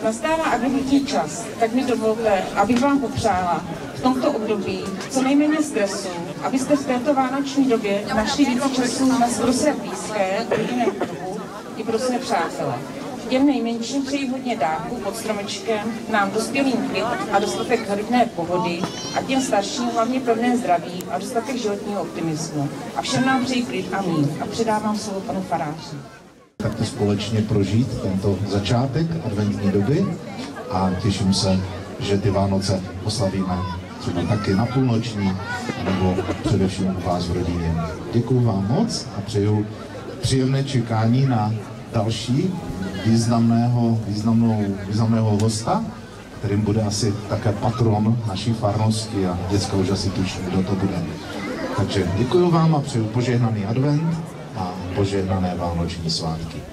nastává adventní čas, tak mi dovolte, abych vám popřála v tomto období co nejméně stresu, abyste v této vánoční době našli více času na pro své blízké, rodinné kruhu i pro své přátele. Těm nejmenším přeji hodně dárků pod stromečkem, nám dospělým klid a dostatek rodinné pohody a těm starším hlavně pevné zdraví a dostatek životního optimismu. A všem nám přeji klid a mír a předávám slovo panu faráři. Takto společně prožít tento začátek adventní doby a těším se, že ty Vánoce oslavíme třeba taky na půlnoční nebo především u vás v rodině. Děkuju vám moc a přeju příjemné čekání na další významného hosta, kterým bude asi také patron naší farnosti a děcka už asi tuší, kdo to bude. Takže děkuji vám a přeju požehnaný advent a požehnané vánoční svátky.